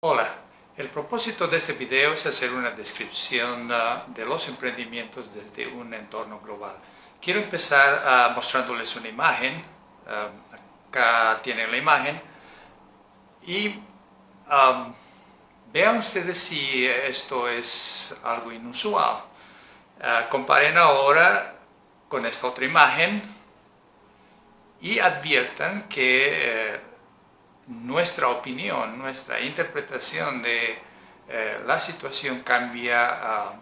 Hola, el propósito de este video es hacer una descripción de los emprendimientos desde un entorno global. Quiero empezar mostrándoles una imagen. Acá tienen la imagen y vean ustedes si esto es algo inusual. Comparen ahora con esta otra imagen y adviertan que nuestra opinión, nuestra interpretación de la situación cambia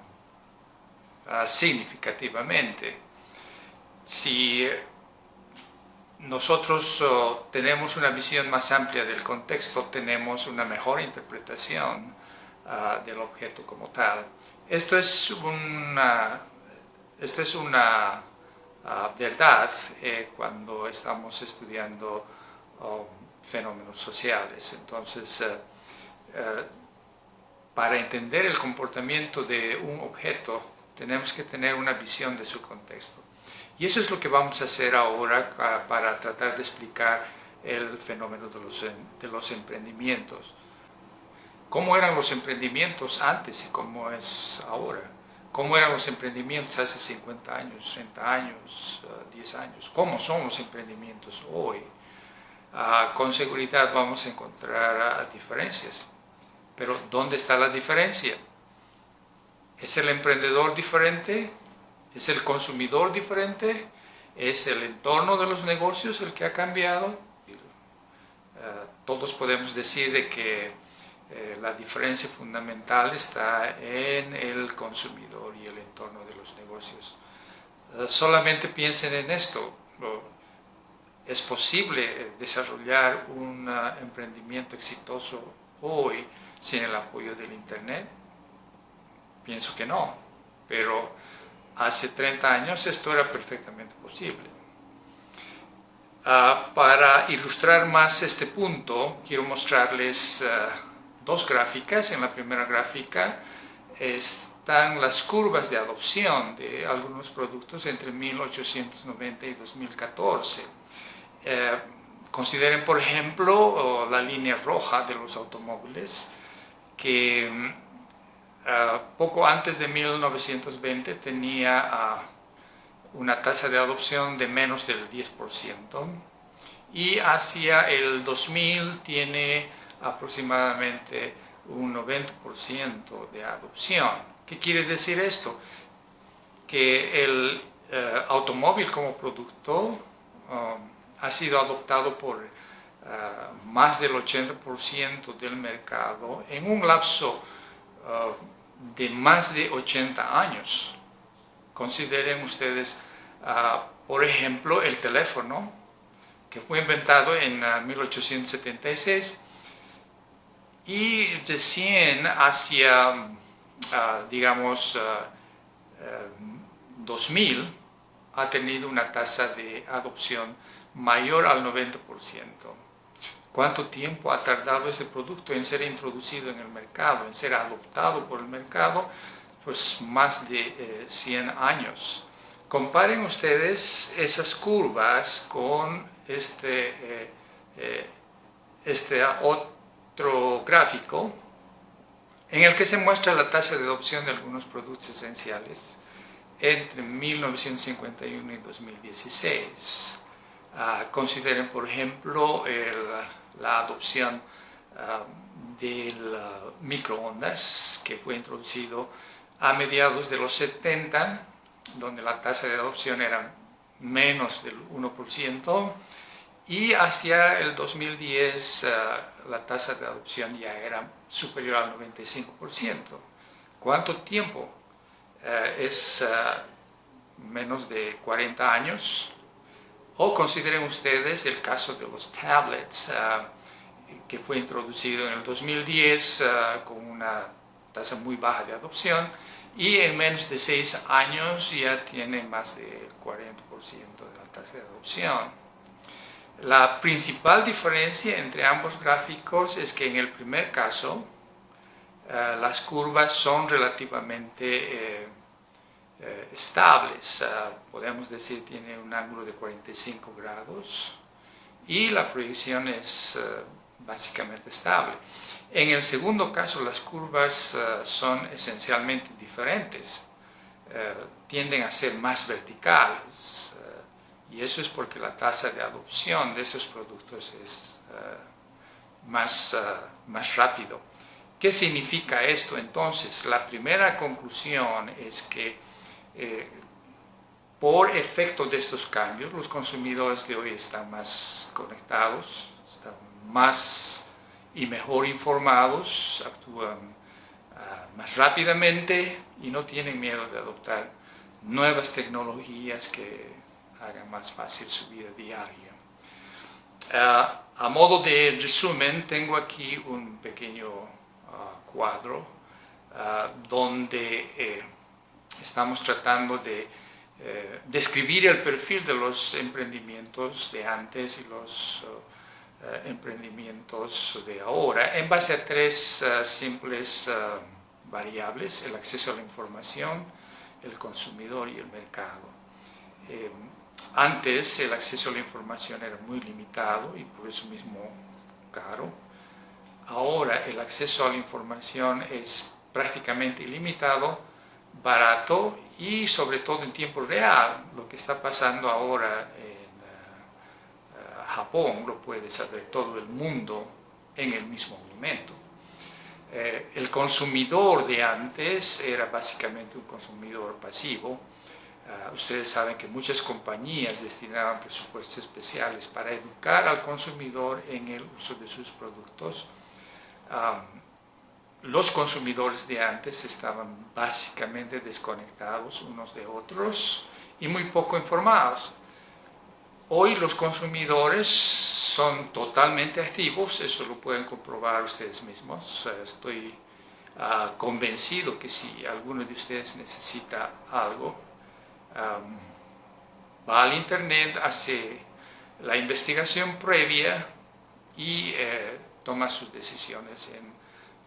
significativamente. Si nosotros tenemos una visión más amplia del contexto, tenemos una mejor interpretación del objeto como tal. Esto es una verdad cuando estamos estudiando fenómenos sociales. Entonces, para entender el comportamiento de un objeto, tenemos que tener una visión de su contexto. Y eso es lo que vamos a hacer ahora para tratar de explicar el fenómeno de los emprendimientos. ¿Cómo eran los emprendimientos antes y cómo es ahora? ¿Cómo eran los emprendimientos hace 50 años, 30 años, 10 años? ¿Cómo son los emprendimientos hoy? Con seguridad vamos a encontrar diferencias. Pero ¿dónde está la diferencia? ¿Es el emprendedor diferente? ¿Es el consumidor diferente? ¿Es el entorno de los negocios el que ha cambiado? Todos podemos decir de que la diferencia fundamental está en el consumidor y el entorno de los negocios. Solamente piensen en esto. ¿Es posible desarrollar un emprendimiento exitoso hoy sin el apoyo del Internet? Pienso que no, pero hace 30 años esto era perfectamente posible. Para ilustrar más este punto, quiero mostrarles dos gráficas. En la primera gráfica están las curvas de adopción de algunos productos entre 1890 y 2014. Consideren, por ejemplo, la línea roja de los automóviles, que poco antes de 1920 tenía una tasa de adopción de menos del 10%, y hacia el 2000 tiene aproximadamente un 90% de adopción. ¿Qué quiere decir esto? Que el automóvil como producto ha sido adoptado por más del 80% del mercado en un lapso de más de 80 años. Consideren ustedes, por ejemplo, el teléfono, que fue inventado en 1876 y recién hacia, digamos, 2000 ha tenido una tasa de adopción mayor al 90%. ¿Cuánto tiempo ha tardado ese producto en ser introducido en el mercado, en ser adoptado por el mercado? Pues más de 100 años. Comparen ustedes esas curvas con este otro gráfico en el que se muestra la tasa de adopción de algunos productos esenciales entre 1951 y 2016. Consideren, por ejemplo, la adopción del microondas, que fue introducido a mediados de los 70, donde la tasa de adopción era menos del 1%, y hacia el 2010 la tasa de adopción ya era superior al 95%. ¿Cuánto tiempo? Es menos de 40 años. O consideren ustedes el caso de los tablets, que fue introducido en el 2010 con una tasa muy baja de adopción, y en menos de 6 años ya tiene más del 40% de la tasa de adopción. La principal diferencia entre ambos gráficos es que en el primer caso las curvas son relativamente estables. Podemos decir tiene un ángulo de 45 grados y la proyección es básicamente estable. En el segundo caso, las curvas son esencialmente diferentes, tienden a ser más verticales, y eso es porque la tasa de adopción de estos productos es más rápido. ¿Qué significa esto? Entonces, la primera conclusión es que por efecto de estos cambios, los consumidores de hoy están más conectados, están más y mejor informados, actúan más rápidamente y no tienen miedo de adoptar nuevas tecnologías que hagan más fácil su vida diaria. A modo de resumen, tengo aquí un pequeño cuadro donde estamos tratando de describir el perfil de los emprendimientos de antes y los emprendimientos de ahora en base a tres simples variables: el acceso a la información, el consumidor y el mercado. Antes el acceso a la información era muy limitado y por eso mismo caro. Ahora el acceso a la información es prácticamente ilimitado, barato y sobre todo en tiempo real. Lo que está pasando ahora en Japón lo puede saber todo el mundo en el mismo momento. El consumidor de antes era básicamente un consumidor pasivo. Ustedes saben que muchas compañías destinaban presupuestos especiales para educar al consumidor en el uso de sus productos. Los consumidores de antes estaban básicamente desconectados unos de otros y muy poco informados. Hoy los consumidores son totalmente activos, eso lo pueden comprobar ustedes mismos. Estoy convencido que si alguno de ustedes necesita algo, va al internet, hace la investigación previa y toma sus decisiones en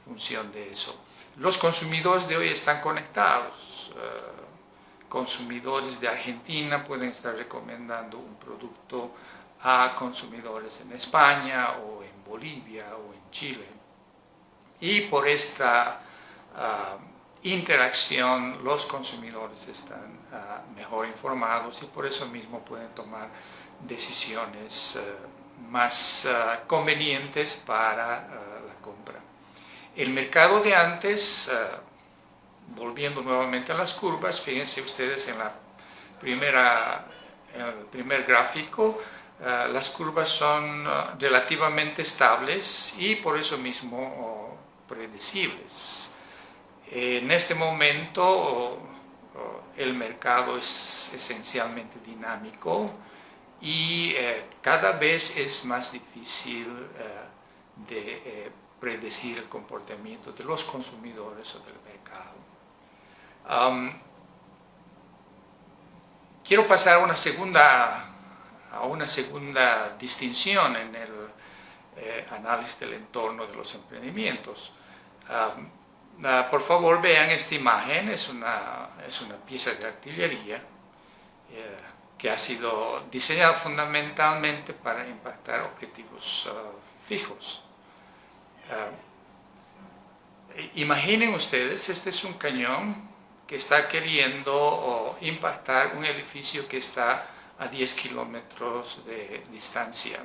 función de eso. Los consumidores de hoy están conectados. Consumidores de Argentina pueden estar recomendando un producto a consumidores en España o en Bolivia o en Chile. Y por esta interacción los consumidores están mejor informados y por eso mismo pueden tomar decisiones más convenientes para la compra. El mercado de antes, volviendo nuevamente a las curvas, fíjense ustedes en el primer gráfico, las curvas son relativamente estables y por eso mismo predecibles. En este momento el mercado es esencialmente dinámico y cada vez es más difícil de predecir el comportamiento de los consumidores o del mercado. Quiero pasar a una segunda distinción en el análisis del entorno de los emprendimientos. Por favor, vean esta imagen. Es una pieza de artillería que ha sido diseñada fundamentalmente para impactar objetivos fijos. Imaginen ustedes, este es un cañón que está queriendo impactar un edificio que está a 10 kilómetros de distancia.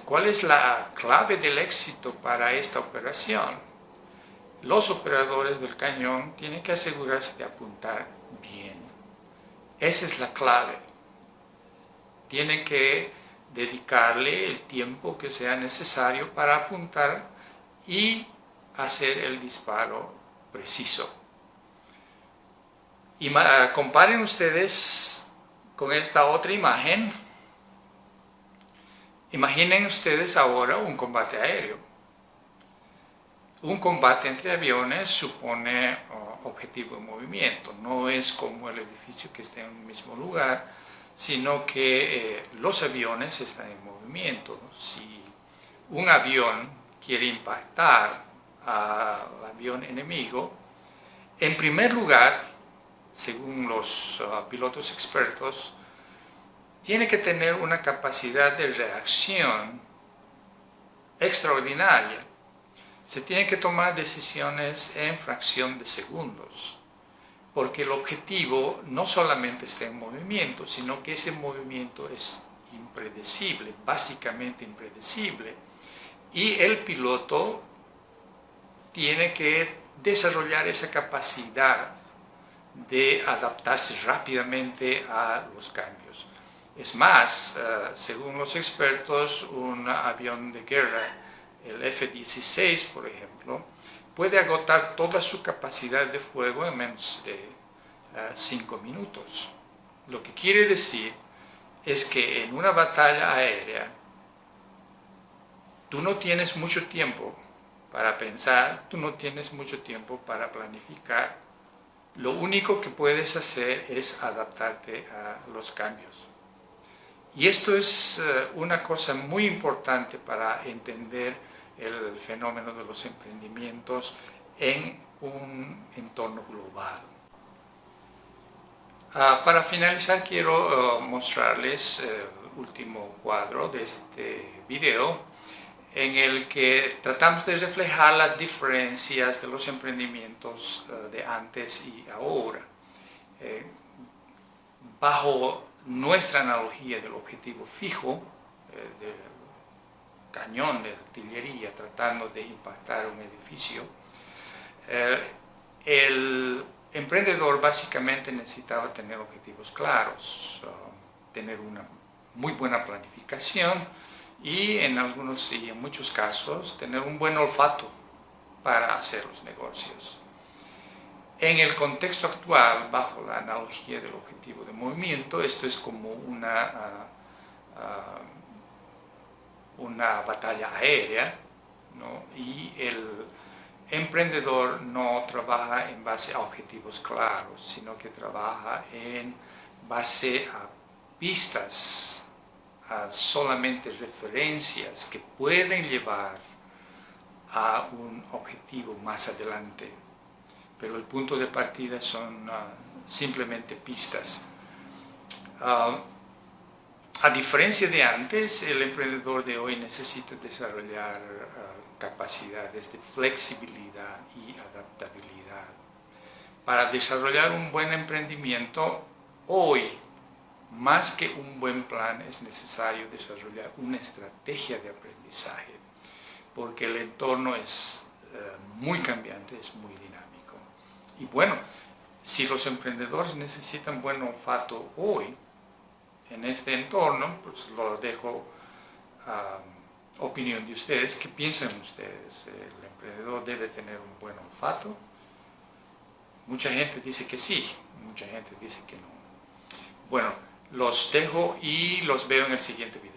¿Cuál es la clave del éxito para esta operación? Los operadores del cañón tienen que asegurarse de apuntar bien. Esa es la clave. Tienen que dedicarle el tiempo que sea necesario para apuntar y hacer el disparo preciso. Comparen ustedes con esta otra imagen. Imaginen ustedes ahora un combate aéreo. Un combate entre aviones supone objetivo en movimiento. No es como el edificio que está en el mismo lugar, sino que los aviones están en movimiento. Si un avión quiere impactar al avión enemigo, en primer lugar, según los pilotos expertos, tiene que tener una capacidad de reacción extraordinaria. Se tienen que tomar decisiones en fracción de segundos, porque el objetivo no solamente está en movimiento, sino que ese movimiento es impredecible, básicamente impredecible, y el piloto tiene que desarrollar esa capacidad de adaptarse rápidamente a los cambios. Es más, según los expertos, un avión de guerra, el F-16 por ejemplo, puede agotar toda su capacidad de fuego en menos de 5 minutos. Lo que quiere decir es que en una batalla aérea tú no tienes mucho tiempo para pensar, tú no tienes mucho tiempo para planificar. Lo único que puedes hacer es adaptarte a los cambios. Y esto es una cosa muy importante para entender el fenómeno de los emprendimientos en un entorno global. Para finalizar quiero mostrarles el último cuadro de este video, en el que tratamos de reflejar las diferencias de los emprendimientos de antes y ahora. Bajo nuestra analogía del objetivo fijo, del cañón de artillería tratando de impactar un edificio, el emprendedor básicamente necesitaba tener objetivos claros, tener una muy buena planificación y en algunos y en muchos casos tener un buen olfato para hacer los negocios. En el contexto actual, bajo la analogía del objetivo de movimiento, esto es como una batalla aérea, ¿no? Y el emprendedor no trabaja en base a objetivos claros, sino que trabaja en base a pistas, a solamente referencias que pueden llevar a un objetivo más adelante. Pero el punto de partida son simplemente pistas. A diferencia de antes, el emprendedor de hoy necesita desarrollar capacidades de flexibilidad y adaptabilidad. Para desarrollar un buen emprendimiento, hoy, más que un buen plan, es necesario desarrollar una estrategia de aprendizaje, porque el entorno es muy cambiante, es muy dinámico. Y bueno, si los emprendedores necesitan buen olfato hoy, en este entorno, pues lo dejo a opinión de ustedes. ¿Qué piensan ustedes? ¿El emprendedor debe tener un buen olfato? Mucha gente dice que sí, mucha gente dice que no. Bueno, los dejo y los veo en el siguiente video.